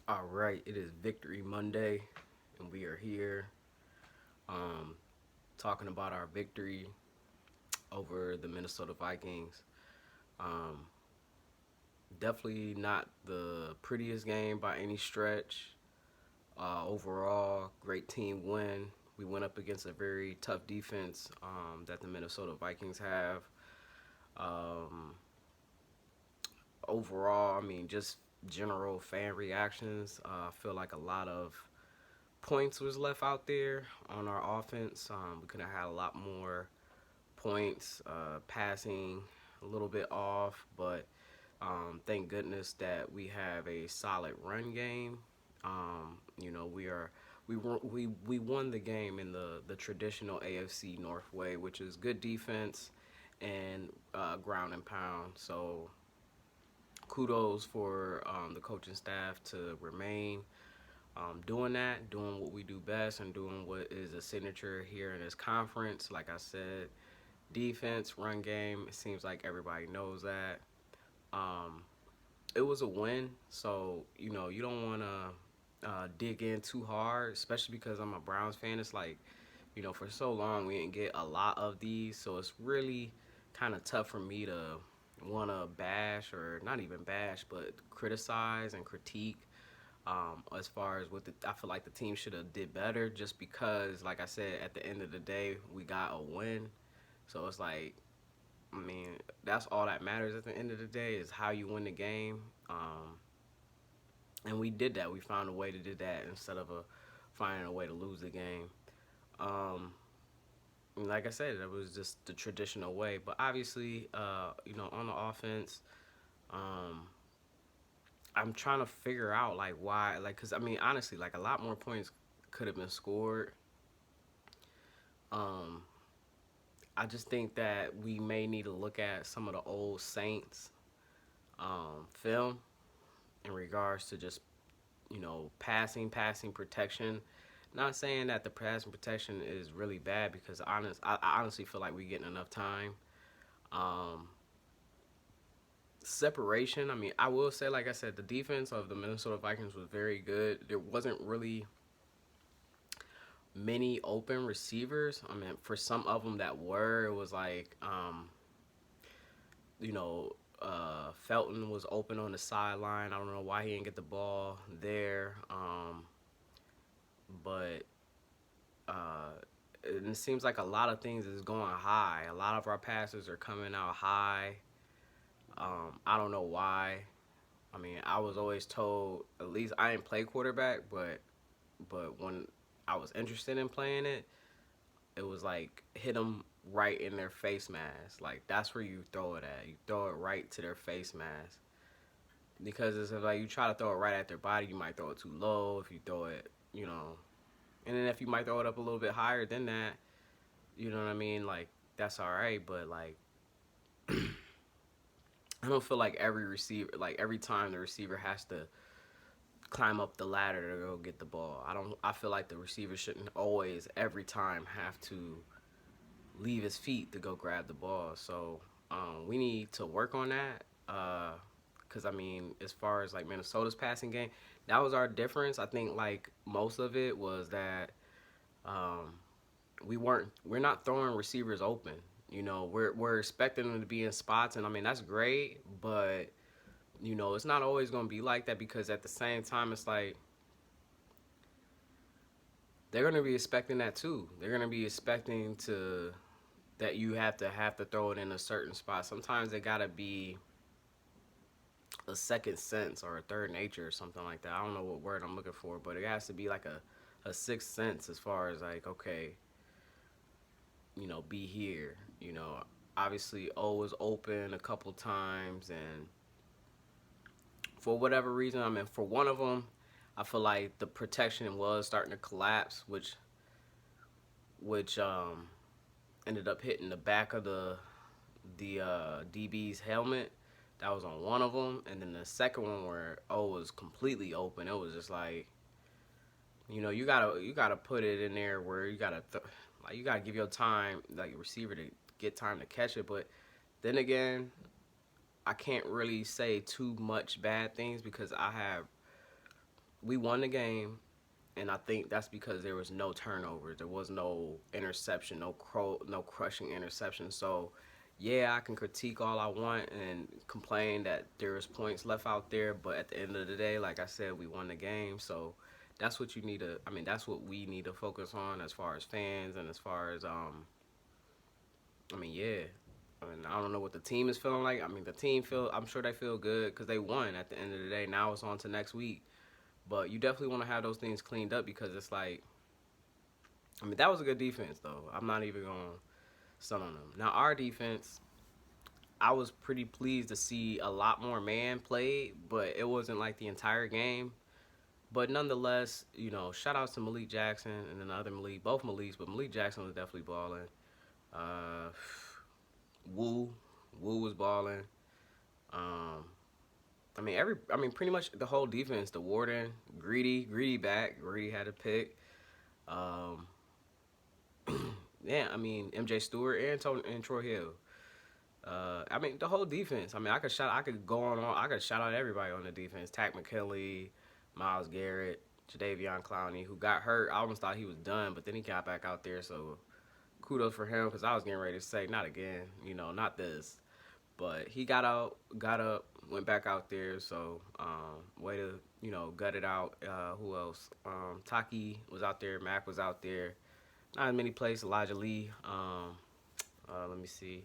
All right, it is Victory Monday, and we are here um, talking about our victory over the Minnesota Vikings. Um, Definitely not the prettiest game by any stretch. Overall, great team win. We went up against a very tough defense that the Minnesota Vikings have. Um, Overall, I mean, just general fan reactions. I feel like a lot of points was left out there on our offense. We could have had a lot more points, passing a little bit off, but thank goodness that we have a solid run game. We won the game in the traditional AFC North way, which is good defense and ground and pound. So kudos for the coaching staff to remain doing that, doing what we do best, and doing what is a signature here in this conference. Like I said, defense, run game. It seems like everybody knows that. Um, it was a win, so you don't want to dig in too hard, especially because I'm a Browns fan. It's like for so long we didn't get a lot of these, so it's really kind of tough for me to want to bash or not even bash, but criticize and critique as far as what I feel like the team should have did better. Just because, like I said, at the end of the day, we got a win. So it's like, I mean, that's all that matters at the end of the day is how you win the game. And we did that. We found a way to do that instead of finding a way to lose the game. Um, like I said, it was just the traditional way. But obviously, on the offense, um, I'm trying to figure out like why, like, cause I mean, honestly, like a lot more points could have been scored. Um, I just think that we may need to look at some of the old Saints film in regards to just passing protection. Not saying that the passing protection is really bad because I honestly feel like we're getting enough time. Um, Separation. I mean, I will say, like I said, the defense of the Minnesota Vikings was very good. There wasn't really many open receivers. I mean, for some of them that were, it was like, you know, Felton was open on the sideline. I don't know why he didn't get the ball there, but uh, it seems like a lot of things is going high. A lot of our passes are coming out high. I don't know why. I mean, I was always told, at least I didn't play quarterback, but when I was interested in playing it, it was like hit them right in their face mask. Like that's where you throw it at. You throw it right to their face mask because it's like you try to throw it right at their body, you might throw it too low. If you throw it, and then if you might throw it up a little bit higher than that, you know what I mean? Like that's all right, but like I don't feel like every receiver, like every time the receiver has to climb up the ladder to go get the ball. I don't. I feel like the receiver shouldn't always every time have to leave his feet to go grab the ball. So we need to work on that. Because I mean, as far as like Minnesota's passing game, that was our difference. I think like most of it was that um, we're not throwing receivers open. We're expecting them to be in spots, and I mean that's great, but it's not always going to be like that because at the same time, it's like they're going to be expecting that too. They're going to be expecting to that you have to throw it in a certain spot. Sometimes they gotta be a second sense or a third nature or something like that. I don't know what word I'm looking for, but it has to be like a sixth sense as far as like, okay, be here. Obviously O was open a couple times and for whatever reason, I mean for one of them, I feel like the protection was starting to collapse, which ended up hitting the back of the DB's helmet. That was on one of them, and then the second one where O was completely open. It was just like, you gotta put it in there where like you gotta give your time, like your receiver to get time to catch it. But then again, I can't really say too much bad things because I have we won the game, and I think that's because there was no turnovers. There was no interception, no crushing interception. So, yeah, I can critique all I want and complain that there was points left out there, but at the end of the day, like I said, we won the game. So, that's what you need to. I mean, that's what we need to focus on as far as fans and as far as I mean, yeah. I mean, I don't know what the team is feeling like. I mean, the team feel. I'm sure they feel good because they won at the end of the day. Now it's on to next week. But you definitely want to have those things cleaned up because it's like, I mean, that was a good defense, though. I'm not even going to stun on them. Now, our defense, I was pretty pleased to see a lot more man played, but it wasn't like the entire game. But nonetheless, shout outs to Malik Jackson and then the other Malik, both Maliks, but Malik Jackson was definitely balling. Uh, Wu, Wu was balling. Um, I mean, pretty much the whole defense. The Warden, Greedy back. Greedy had a pick. Um, yeah, I mean MJ Stewart and Troy Hill. I mean the whole defense. I mean I could go on. I could shout out everybody on the defense. Tack McKinley, Myles Garrett, Jadeveon Clowney, who got hurt. I almost thought he was done, but then he got back out there. So kudos for him because I was getting ready to say not again. Not this. But he got up, went back out there. So way to gut it out. Who else? Taki was out there. Mac was out there. Not as many plays. Elijah Lee. Let me see.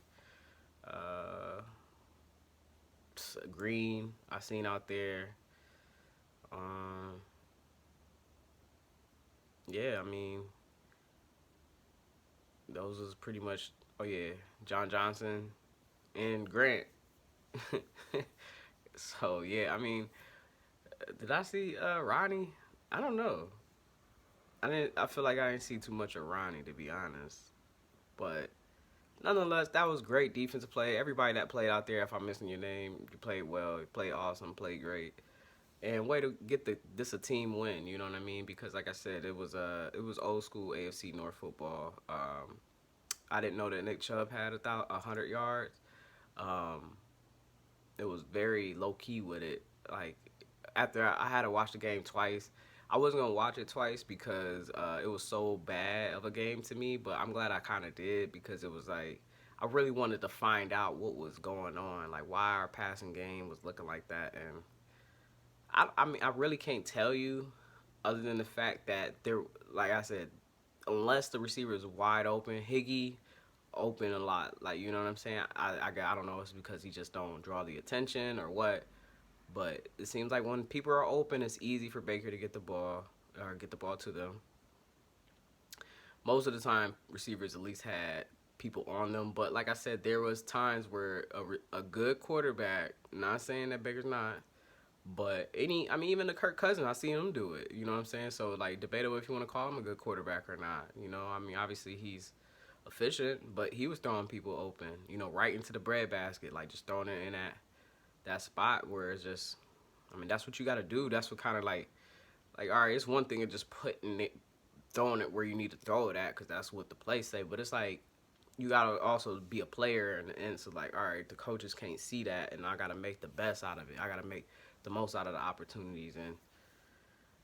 Uh, Green. I seen out there. Um, yeah, I mean, those was pretty much. Oh yeah, John Johnson and Grant. So yeah, I mean, did I see Ronnie? I don't know. I didn't. I feel like I didn't see too much of Ronnie, to be honest. But nonetheless, that was great defensive play. Everybody that played out there, if I'm missing your name, you played well, you played awesome, played great, and way to get this a team win. You know what I mean? Because like I said, it was old school AFC North football. I didn't know that Nick Chubb had 100 yards. Um, it was very low key with it. Like after I had to watch the game twice. I wasn't gonna watch it twice because it was so bad of a game to me. But I'm glad I kind of did because it was like I really wanted to find out what was going on, like why our passing game was looking like that. And I mean, I really can't tell you other than the fact that there, like I said, unless the receiver is wide open, Higgy open a lot. Like you know what I'm saying? I don't know if it's because he just don't draw the attention or what. But it seems like when people are open, it's easy for Baker to get the ball or get the ball to them. Most of the time, receivers at least had people on them. But like I said, there was times where a good quarterback, not saying that Baker's not, but even the Kirk Cousins, I seen him do it. You know what I'm saying? So like debatable if you want to call him a good quarterback or not. I mean obviously he's efficient, but he was throwing people open. Right into the breadbasket, like just throwing it in that spot where it's just, I mean, that's what you got to do. That's what kind of like, all right, it's one thing of just throwing it where you need to throw it at because that's what the plays say. But it's like you got to also be a player, and so like, all right, the coaches can't see that, and I got to make the best out of it. I got to make the most out of the opportunities,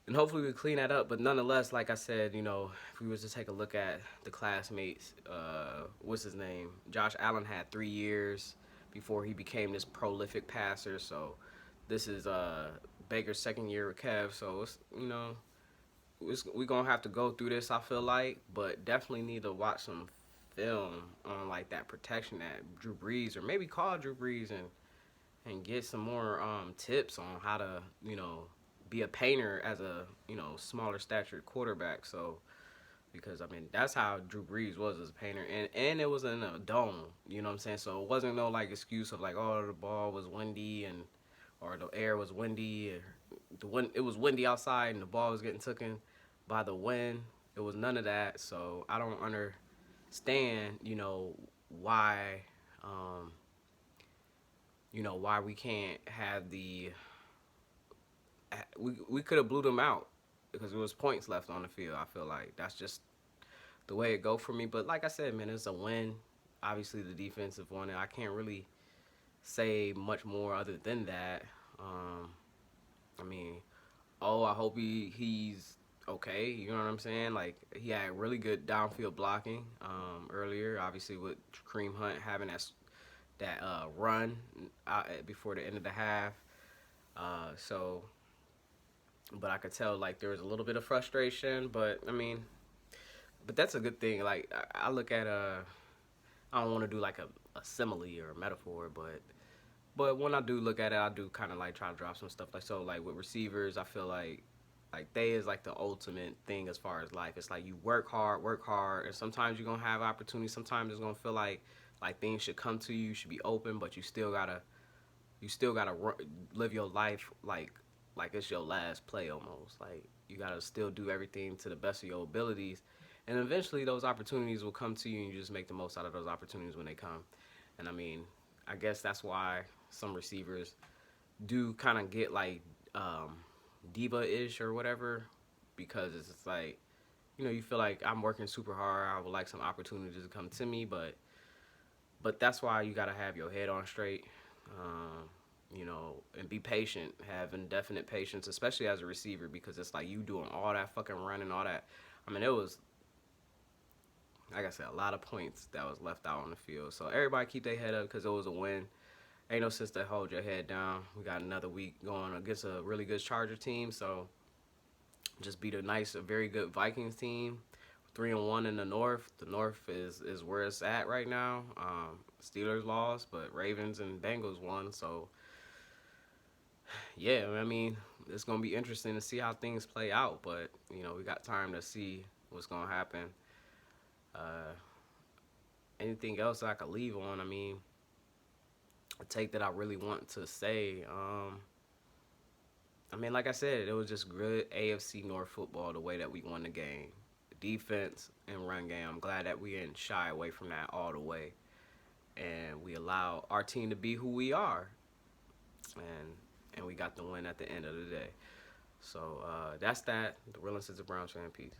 and hopefully we clean that up. But nonetheless, like I said, if we was to take a look at the classmates, what's his name? Josh Allen had 3 years before he became this prolific passer. So this is Baker's second year with Kev. So we're gonna have to go through this. I feel like, but definitely need to watch some film on like that protection at Drew Brees, or maybe call Drew Brees and get some more tips on how to be a painter as a smaller statured quarterback. So because I mean that's how Drew Brees was as a painter, and it was in a dome. You know what I'm saying? So it wasn't no like excuse of like, oh, the ball was windy or the air was windy, or it was windy outside and the ball was getting taken by the wind. It was none of that. So I don't understand why why we can't have we could have blew them out because there was points left on the field. I feel like that's just the way it go for me. But like I said, man, it's a win. Obviously, the defensive one, and I can't really say much more other than that. I mean, Oh, I hope he's okay. You know what I'm saying? Like he had really good downfield blocking earlier. Obviously with Kareem Hunt having that run before the end of the half. So, but I could tell like there was a little bit of frustration. But I mean, but that's a good thing. Like I look at I don't want to do like a simile or a metaphor, but when I do look at it, I do kind of like try to drop some stuff. Like so, like with receivers, I feel like they is like the ultimate thing as far as life. It's like you work hard, and sometimes you're gonna have opportunities. Sometimes it's gonna feel like things should come to you, you should be open, but you still gotta live your life like it's your last play almost. Like you gotta still do everything to the best of your abilities, and eventually those opportunities will come to you, and you just make the most out of those opportunities when they come. And I mean, I guess that's why some receivers do kind of get like um, diva-ish or whatever, because it's like you feel like I'm working super hard. I would like some opportunities to come to me, but that's why you gotta have your head on straight, and be patient. Have indefinite patience, especially as a receiver, because it's like you doing all that fucking running, all that. I mean, it was like I said, a lot of points that was left out on the field. So everybody keep their head up because it was a win. Ain't no sense to hold your head down. We got another week going against a really good Charger team, so just beat a very good Vikings team. 3-1 in the North. The North is where it's at right now. Steelers lost, but Ravens and Bengals won. So yeah, I mean it's gonna be interesting to see how things play out. But we got time to see what's gonna happen. Uh, Anything else I could leave on? I mean, a take that I really want to say. I mean, like I said, it was just good AFC North football the way that we won the game. Defense and run game. I'm glad that we didn't shy away from that all the way. And we allow our team to be who we are. And we got the win at the end of the day. So that's that. The Real Estate Browns fan. Peace.